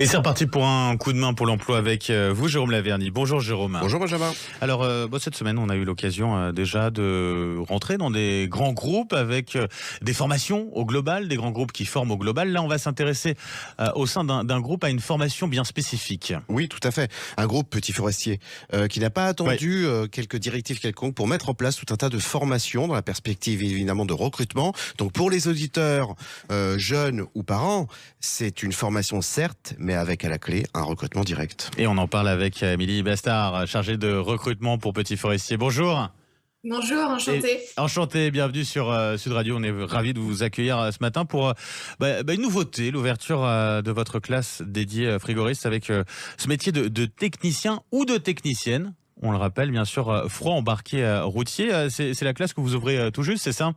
Et c'est reparti pour un coup de main pour l'emploi avec vous, Jérôme Laverny. Bonjour Jérôme. Bonjour Benjamin. Alors, cette semaine, on a eu l'occasion déjà de rentrer dans des grands groupes avec des formations au global, des grands groupes qui forment au global. Là, on va s'intéresser au sein d'un groupe à une formation bien spécifique. Oui, tout à fait. Un groupe Petit Forestier qui n'a pas attendu quelques directives quelconques pour mettre en place tout un tas de formations dans la perspective évidemment de recrutement. Donc pour les auditeurs jeunes ou parents, c'est une formation certes, mais avec à la clé un recrutement direct. Et on en parle avec Émilie Bastard, chargée de recrutement pour Petit Forestier. Bonjour. Bonjour, enchantée. Enchanté, bienvenue sur Sud Radio. On est ravis de vous accueillir ce matin pour une nouveauté, l'ouverture de votre classe dédiée frigoriste avec ce métier de technicien ou de technicienne. On le rappelle, bien sûr, froid embarqué routier. C'est la classe que vous ouvrez tout juste, c'est ça ?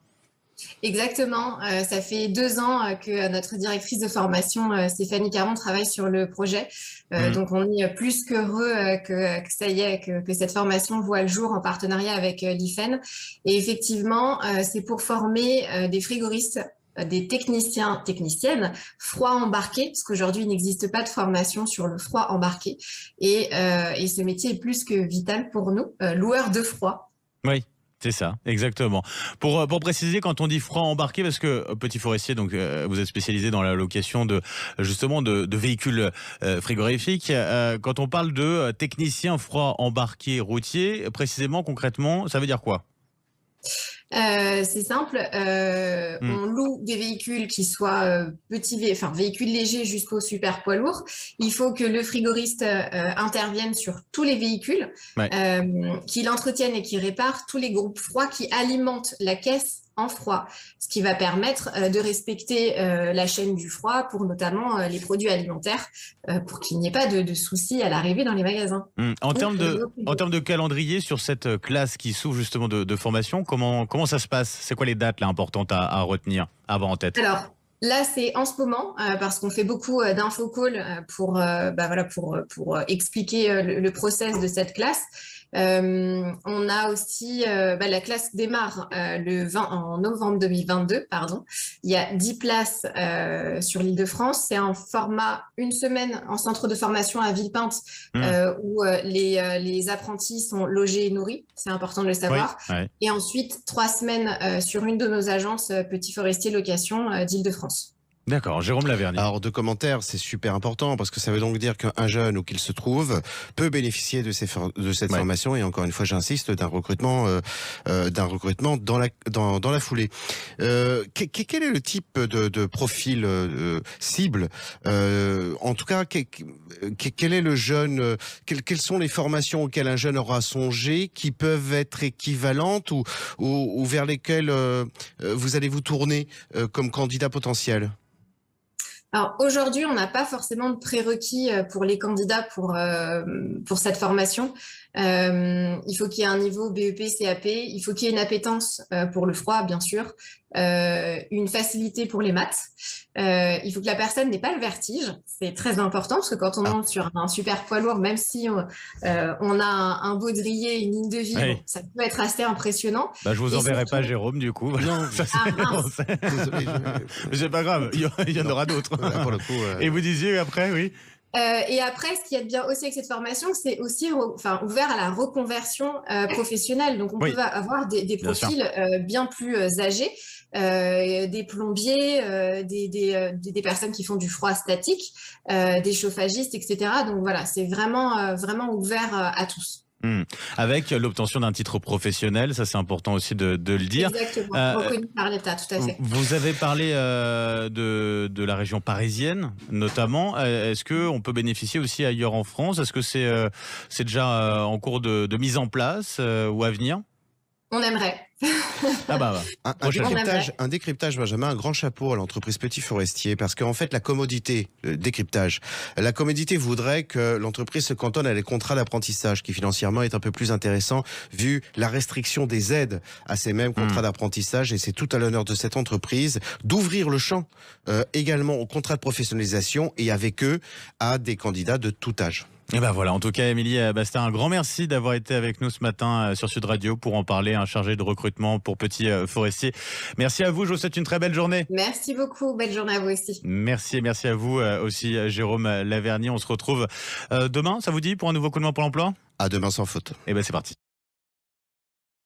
Exactement. Ça fait 2 ans que notre directrice de formation, Stéphanie Caron, travaille sur le projet. Donc, on est plus qu'heureux que ça y est, que cette formation voit le jour en partenariat avec l'IFEN. Et effectivement, c'est pour former des frigoristes, des techniciens, techniciennes, froid embarqué, parce qu'aujourd'hui, il n'existe pas de formation sur le froid embarqué. Et ce métier est plus que vital pour nous, loueurs de froid. Oui. C'est ça, exactement. Pour préciser, quand on dit froid embarqué, parce que Petit Forestier, donc vous êtes spécialisé dans la location de véhicules frigorifiques. Quand on parle de technicien froid embarqué routier, précisément, concrètement, ça veut dire quoi ? C'est simple, on loue des véhicules qui soient véhicules légers jusqu'au super poids lourd. Il faut que le frigoriste intervienne sur tous les véhicules, qu'il entretienne et qu'il répare tous les groupes froids qui alimentent la caisse en froid, ce qui va permettre de respecter la chaîne du froid pour notamment les produits alimentaires, pour qu'il n'y ait pas de soucis à l'arrivée dans les magasins. En termes de calendrier sur cette classe qui s'ouvre justement de formation, comment ça se passe ? C'est quoi les dates là importantes à retenir, à avoir en tête ? Alors, là, c'est en ce moment parce qu'on fait beaucoup d'infocalls pour expliquer le process de cette classe. On a aussi la classe démarre en novembre 2022, pardon. Il y a 10 places sur l'Île-de-France. C'est un format 1 semaine en centre de formation à Villepinte où les apprentis sont logés et nourris. C'est important de le savoir. Et ensuite 3 semaines sur une de nos agences Petit Forestier Location d'Île-de-France. D'accord, Jérôme Laverny. Alors, 2 commentaires, c'est super important parce que ça veut donc dire qu'un jeune où qu'il se trouve peut bénéficier de cette formation et encore une fois, j'insiste, d'un recrutement dans la foulée. Quel est le type de profil cible en tout cas, quel est le jeune quelles sont les formations auxquelles un jeune aura songé qui peuvent être équivalentes ou vers lesquelles vous allez vous tourner comme candidat potentiel? Alors aujourd'hui, on n'a pas forcément de prérequis pour les candidats pour cette formation. Il faut qu'il y ait un niveau BEP, CAP, il faut qu'il y ait une appétence pour le froid, bien sûr, une facilité pour les maths. Il faut que la personne n'ait pas le vertige, c'est très important parce que quand on monte sur un super poids lourd, même si on a un baudrier, une ligne de vie, ça peut être assez impressionnant. Je vous enverrai pas Jérôme du coup. Non, mais c'est pas grave, il y en aura d'autres. Pour le coup, Et vous disiez après, oui. Et après, ce qu'il y a de bien aussi avec cette formation, c'est aussi ouvert à la reconversion professionnelle. Donc, on peut avoir des profils bien plus âgés, des plombiers, des personnes qui font du froid statique, des chauffagistes, etc. Donc voilà, c'est vraiment ouvert à tous. Avec l'obtention d'un titre professionnel, ça c'est important aussi de le dire. Exactement, reconnu par l'État, tout à fait. Vous avez parlé de la région parisienne, notamment. Est-ce que on peut bénéficier aussi ailleurs en France ? Est-ce que c'est déjà en cours de mise en place ou à venir ? On aimerait. Un décryptage, Benjamin, un grand chapeau à l'entreprise Petit Forestier, parce qu'en fait, la commodité voudrait que l'entreprise se cantonne à les contrats d'apprentissage, qui financièrement est un peu plus intéressant, vu la restriction des aides à ces mêmes contrats d'apprentissage, et c'est tout à l'honneur de cette entreprise d'ouvrir le champ également aux contrats de professionnalisation, et avec eux, à des candidats de tout âge. Et ben voilà, en tout cas, Émilie Bastin, un grand merci d'avoir été avec nous ce matin sur Sud Radio pour en parler, un chargé de recrutement pour petits forestiers. Merci à vous, je vous souhaite une très belle journée. Merci beaucoup, belle journée à vous aussi. Merci et merci à vous aussi, Jérôme Lavernier. On se retrouve demain, ça vous dit, pour un nouveau coup de main pour l'emploi ? À demain sans faute. Et ben c'est parti.